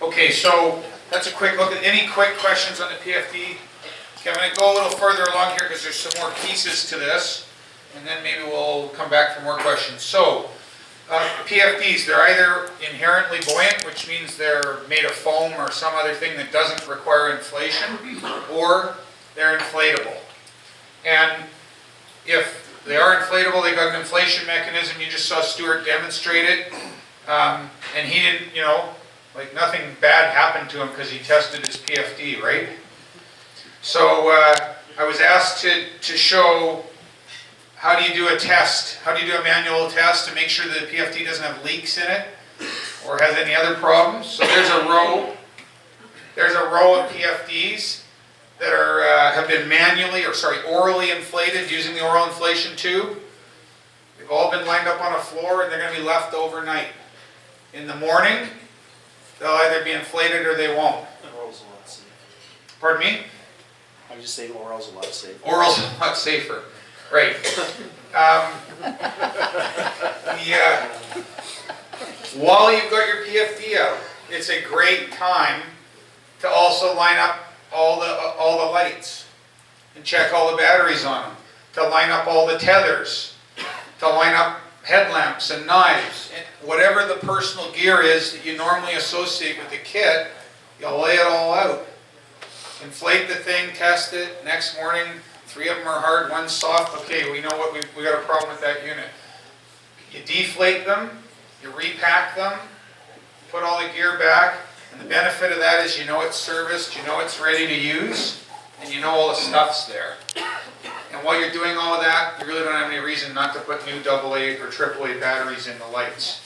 Okay, so that's a quick look at any quick questions on the PFD. Okay, I'm going to go a little further along here because there's some more pieces to this, and then maybe we'll come back for more questions. So, PFDs, they're either inherently buoyant, which means they're made of foam or some other thing that doesn't require inflation, or they're inflatable. And if they are inflatable, they got an inflation mechanism. You just saw Stewart demonstrate it, and he didn't, you know, like nothing bad happened to him because he tested his PFD, right? So I was asked to show how do you do a test, how do you do a manual test to make sure that the PFD doesn't have leaks in it or has any other problems. So there's a row of PFDs that are have been orally inflated using the oral inflation tube. They've all been lined up on a floor and they're going to be left overnight. In the morning, they'll either be inflated or they won't. Oral's a lot safer. Pardon me? I was just saying oral's a lot safer. Oral's a lot safer. Right. While you've got your PFD out, it's a great time to also line up all the lights and check all the batteries on them, to line up all the tethers, to line up headlamps and knives, and whatever the personal gear is that you normally associate with the kit, you'll lay it all out. Inflate the thing, test it, next morning, 3 of them are hard, 1's soft, okay, we know what we got a problem with that unit. You deflate them, you repack them, put all the gear back, and the benefit of that is you know it's serviced, you know it's ready to use, and you know all the stuff's there. And while you're doing all of that, you really don't have any reason not to put new AA or AAA batteries in the lights.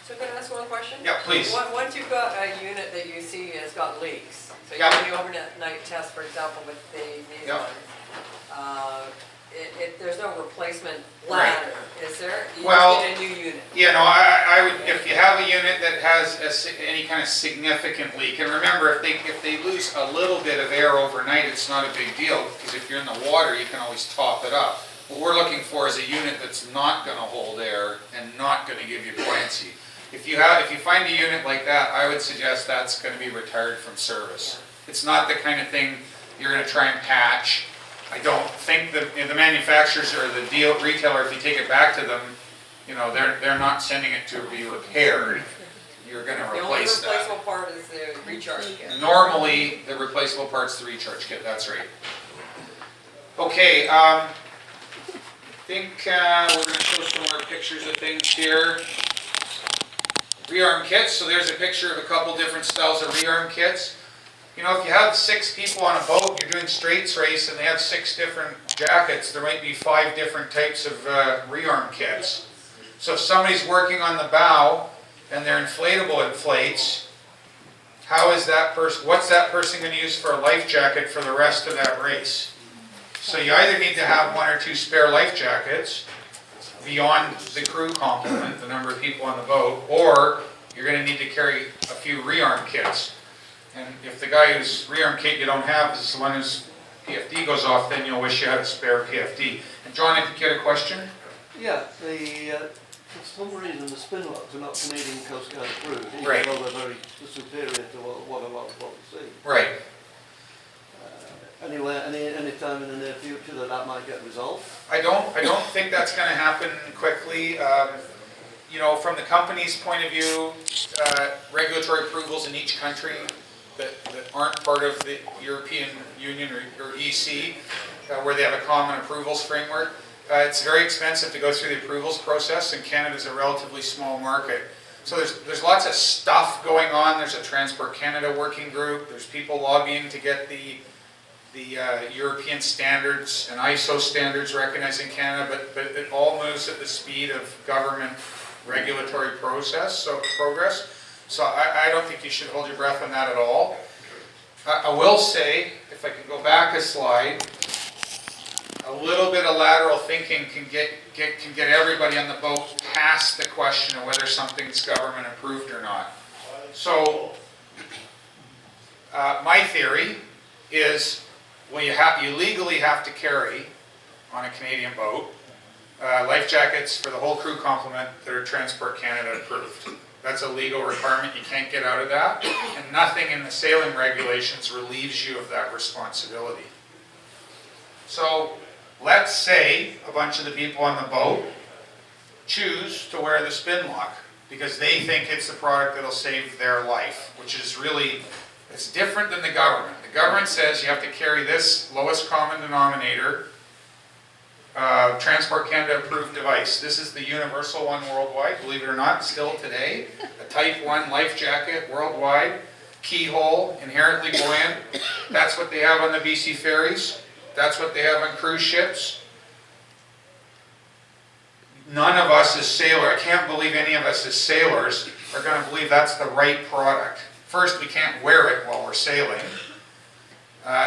So can I ask one question? Yeah, please. Once you've got a unit that you see has got leaks, so Yeah. you do the overnight test, for example, with these Yeah. ones, there's no replacement ladder, is there? You Well, just need a new unit. You know, I would, if you have a unit that has any kind of significant leak, and remember, if they lose a little bit of air overnight, it's not a big deal, because if you're in the water, you can always top it up. What we're looking for is a unit that's not going to hold air and not going to give you buoyancy. If you find a unit like that, I would suggest that's going to be retired from service. It's not the kind of thing you're going to try and patch. I don't think the manufacturers or the retailer, if you take it back to them, you know, they're not sending it to be repaired. You're going to replace that. The only replaceable part is the recharge kit. Normally, the replaceable part's the recharge kit. That's right. Okay, I think we're going to show some more pictures of things here. Rearm kits. So there's a picture of a couple different styles of rearm kits. You know, if you have 6 people on a boat, you're doing Straits race, and they have 6 different jackets, there might be 5 different types of rearm kits. So if somebody's working on the bow, and they're inflatable inflates, how is that person? What's that person going to use for a life jacket for the rest of that race? So you either need to have 1 or 2 spare life jackets beyond the crew complement, the number of people on the boat, or you're going to need to carry a few rearm kits. And if the guy whose rearm kit you don't have is the one whose PFD goes off, then you'll wish you had a spare PFD. And John, I think you had a question? Yeah, for some reason the spin locks are not Canadian Coast Guard approved, even Right. though they're very superior to what a lot of boats see. Right. Any time in the near future that might get resolved? I don't think that's going to happen quickly. You know, from the company's point of view, regulatory approvals in each country that aren't part of the European Union or EC, where they have a common approvals framework, it's very expensive to go through the approvals process, and Canada's a relatively small market. So there's lots of stuff going on. There's a Transport Canada working group. There's people lobbying to get the European standards and ISO standards recognized in Canada, but it all moves at the speed of government regulatory progress. So I don't think you should hold your breath on that at all. I will say, if I can go back a slide, a little bit of lateral thinking can get everybody on the boat past the question of whether something's government approved or not. So my theory is, well, you legally have to carry on a Canadian boat life jackets for the whole crew complement that are Transport Canada approved. That's a legal requirement, you can't get out of that. And nothing in the sailing regulations relieves you of that responsibility. So let's say a bunch of the people on the boat choose to wear the spin lock because they think it's the product that'll save their life, which is really, it's different than the government. The government says you have to carry this lowest common denominator Transport Canada approved device. This is the universal one worldwide, believe it or not, still today. A Type 1 life jacket worldwide, keyhole, inherently buoyant. That's what they have on the BC ferries. That's what they have on cruise ships. None of us as sailors, I can't believe any of us as sailors are going to believe that's the right product. First, we can't wear it while we're sailing.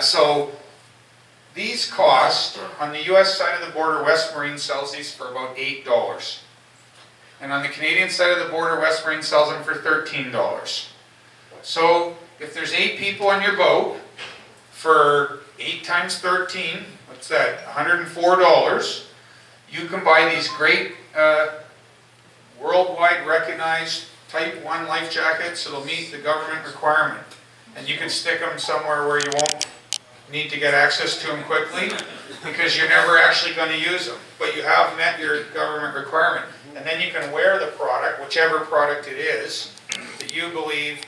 So these cost, on the US side of the border, West Marine sells these for about $8. And on the Canadian side of the border, West Marine sells them for $13. So if there's 8 people on your boat, for 8 times 13, what's that, $104, you can buy these great worldwide recognized Type 1 life jackets that'll meet the government requirement. And you can stick them somewhere where you won't need to get access to them quickly because you're never actually going to use them. But you have met your government requirement. And then you can wear the product, whichever product it is, that you believe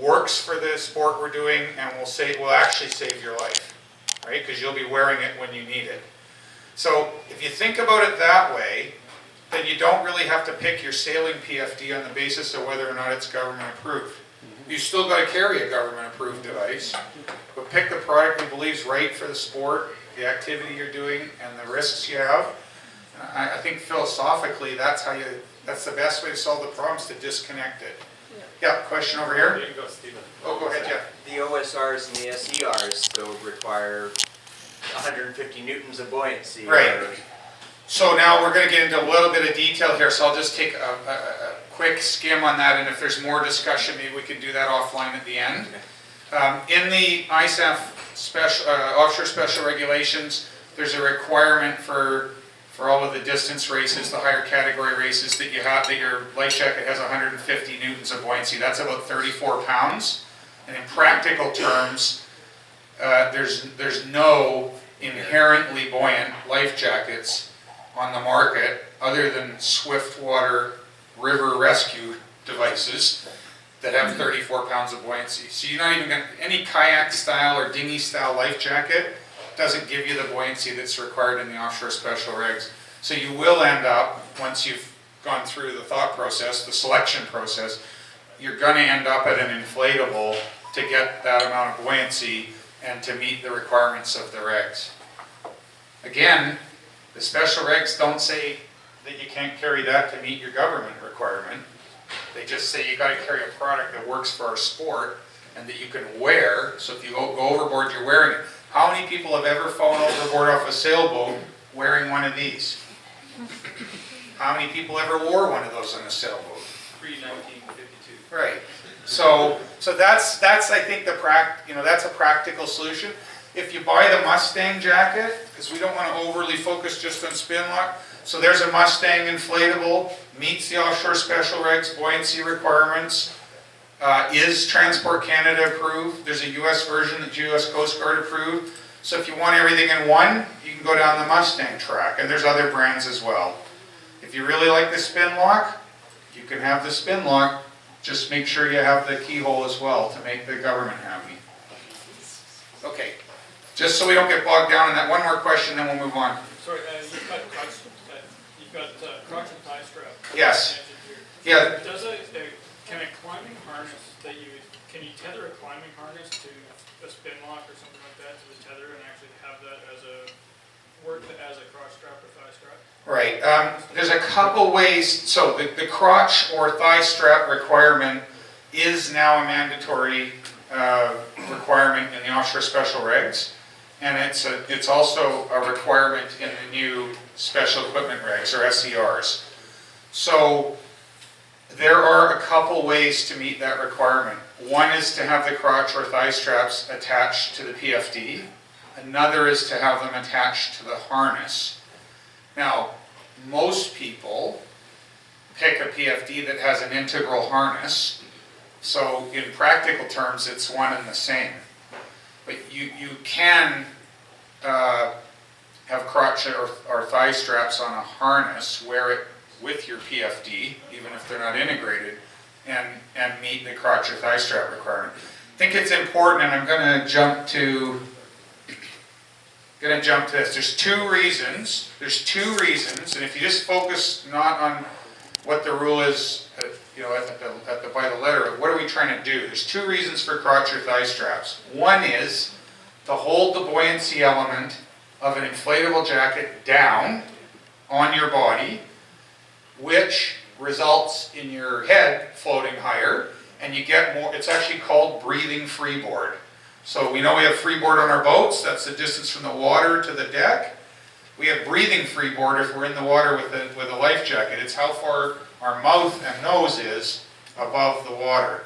works for the sport we're doing and will actually save your life, right? Because you'll be wearing it when you need it. So if you think about it that way, then you don't really have to pick your sailing PFD on the basis of whether or not it's government approved. You still got to carry a government approved device, but pick the product you believe is right for the sport, the activity you're doing, and the risks you have. I think philosophically that's the best way to solve the problem is to disconnect it. Yeah, question over here. There you go, Stephen. Oh, go ahead, Jeff. The OSRs and the SERs though require 150 newtons of buoyancy. Right. So now we're going to get into a little bit of detail here, so I'll just take a quick skim on that, and if there's more discussion, maybe we can do that offline at the end. In the ISAF offshore special regulations, there's a requirement for all of the distance races, the higher category races, that you have, that your life jacket has 150 newtons of buoyancy. That's about 34 pounds. And in practical terms, there's no inherently buoyant life jackets on the market other than Swiftwater river rescue devices that have 34 pounds of buoyancy. So you're not even going to, any kayak style or dinghy style life jacket doesn't give you the buoyancy that's required in the offshore special regs. So you will end up, once you've gone through the thought process, the selection process, you're going to end up at an inflatable to get that amount of buoyancy and to meet the requirements of the regs. Again, the special regs don't say that you can't carry that to meet your government requirement. They just say you got to carry a product that works for our sport and that you can wear. So if you go overboard, you're wearing it. How many people have ever fallen overboard off a sailboat wearing one of these? How many people ever wore one of those on a sailboat? Pre-1952. Right. So that's I think that's a practical solution. If you buy the Mustang jacket, because we don't want to overly focus just on spin lock, so there's a Mustang inflatable, meets the offshore special regs buoyancy requirements, is Transport Canada approved. There's a US version that US Coast Guard approved. So if you want everything in one, you can go down the Mustang track, and there's other brands as well. If you really like the spin lock, you can have the spin lock. Just make sure you have the keyhole as well to make the government happy. Okay, just so we don't get bogged down in that, one more question, then we'll move on. Sorry, you've got crotch and thigh strap. Yes. mentioned Yeah. here. Can a climbing harness can you tether a climbing harness to a spin lock or something like that to the tether and actually have that work as a crotch strap or thigh strap? Right. There's a couple ways. So the crotch or thigh strap requirement is now a mandatory requirement in the offshore special regs, and it's also a requirement in the new special equipment regs or SERs. So there are a couple ways to meet that requirement. One is to have the crotch or thigh straps attached to the PFD. Another is to have them attached to the harness. Now, most people pick a PFD that has an integral harness. So in practical terms, it's one and the same. But you can have crotch or thigh straps on a harness, wear it with your PFD, even if they're not integrated, and meet the crotch or thigh strap requirement. I think it's important, and I'm going to jump to this. There's two reasons, and if you just focus not on what the rule is, by the letter, what are we trying to do? There's two reasons for crotch or thigh straps. One is to hold the buoyancy element of an inflatable jacket down on your body, which results in your head floating higher, and you get more. It's actually called breathing freeboard. So we know we have freeboard on our boats, that's the distance from the water to the deck. We have breathing freeboard if we're in the water with a life jacket. It's how far our mouth and nose is above the water.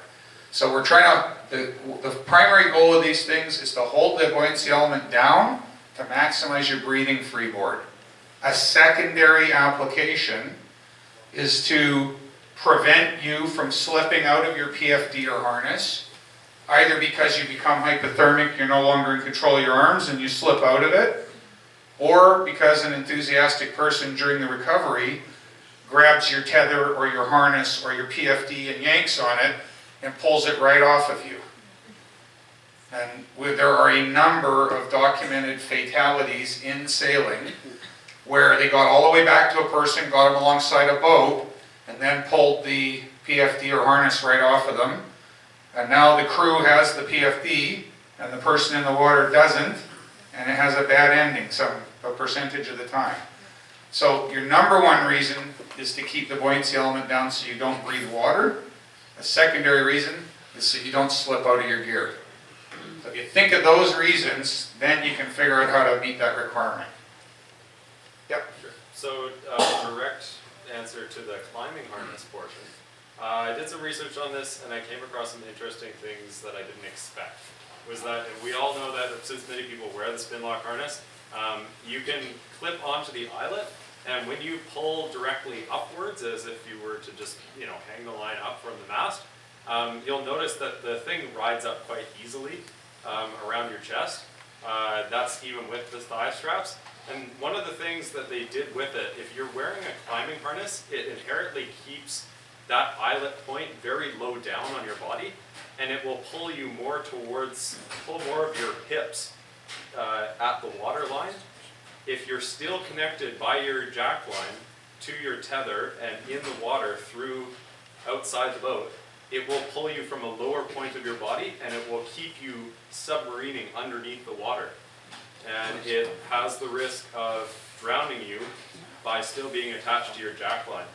So we're trying to, the primary goal of these things is to hold the buoyancy element down to maximize your breathing freeboard. A secondary application is to prevent you from slipping out of your PFD or harness, either because you become hypothermic, you're no longer in control of your arms and you slip out of it, or because an enthusiastic person during the recovery grabs your tether or your harness or your PFD and yanks on it and pulls it right off of you. And there are a number of documented fatalities in sailing where they got all the way back to a person, got him alongside a boat, and then pulled the PFD or harness right off of them. And now the crew has the PFD and the person in the water doesn't, and it has a bad ending a percentage of the time. So your number one reason is to keep the buoyancy element down so you don't breathe water. A secondary reason is so you don't slip out of your gear. So if you think of those reasons, then you can figure out how to meet that requirement. Yep. Sure. So direct answer to the climbing harness portion. I did some research on this and I came across some interesting things that I didn't expect. Was that, and we all know that since many people wear the spin lock harness, you can clip onto the eyelet, and when you pull directly upwards, as if you were to just hang the line up from the mast, you'll notice that the thing rides up quite easily around your chest. That's even with the thigh straps. And one of the things that they did with it, if you're wearing a climbing harness, it inherently keeps that eyelet point very low down on your body, and it will pull you more of your hips at the water line. If you're still connected by your jack line to your tether and in the water through outside the boat, it will pull you from a lower point of your body and it will keep you submarining underneath the water. And it has the risk of drowning you by still being attached to your jack line.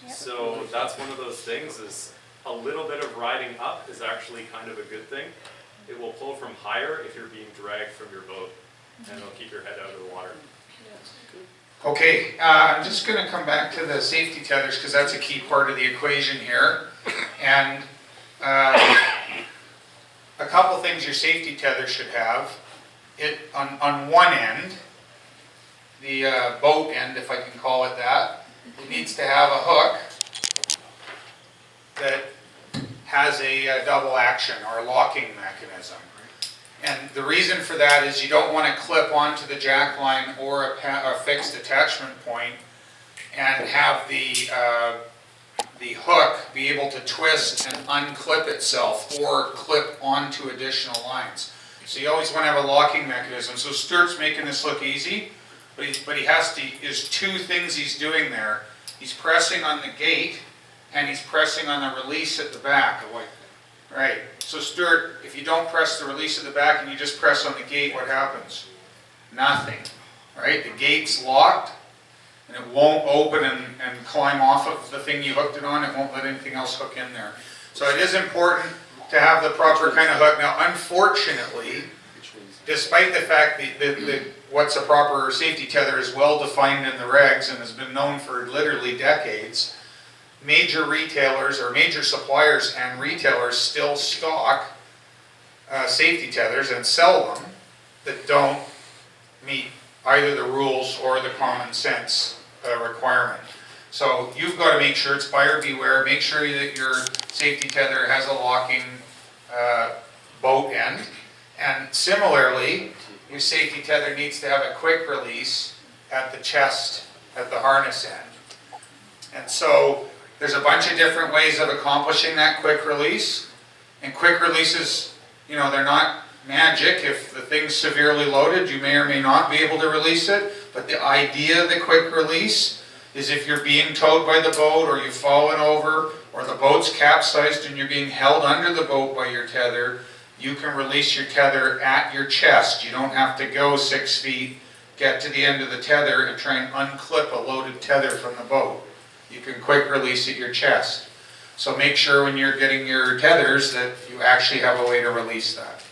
So that's one of those things, is a little bit of riding up is actually kind of a good thing. It will pull from higher if you're being dragged from your boat, and it'll keep your head out of the water. Okay, I'm just going to come back to the safety tethers because that's a key part of the equation here. And a couple things your safety tether should have. On one end, the boat end, if I can call it that, it needs to have a hook that has a double action or a locking mechanism. And the reason for that is you don't want to clip onto the jack line or a fixed attachment point and have the hook be able to twist and unclip itself or clip onto additional lines. So you always want to have a locking mechanism. So Stuart's making this look easy, but there's two things he's doing there. He's pressing on the gate and he's pressing on the release at the back. Right. So Stuart, if you don't press the release at the back and you just press on the gate, what happens? Nothing. Right? The gate's locked and it won't open and climb off of the thing you hooked it on. It won't let anything else hook in there. So it is important to have the proper kind of hook. Now, unfortunately, despite the fact that what's a proper safety tether is well defined in the regs and has been known for literally decades, major retailers or major suppliers and retailers still stock safety tethers and sell them that don't meet either the rules or the common sense requirement. So you've got to make sure it's buyer beware, make sure that your safety tether has a locking boat end. And similarly, your safety tether needs to have a quick release at the chest, at the harness end. And so there's a bunch of different ways of accomplishing that quick release. And quick releases, you know, they're not magic. If the thing's severely loaded, you may or may not be able to release it. But the idea of the quick release is if you're being towed by the boat, or you've fallen over, or the boat's capsized and you're being held under the boat by your tether, you can release your tether at your chest. You don't have to go 6 feet, get to the end of the tether and try and unclip a loaded tether from the boat. You can quick release at your chest. So make sure when you're getting your tethers that you actually have a way to release that.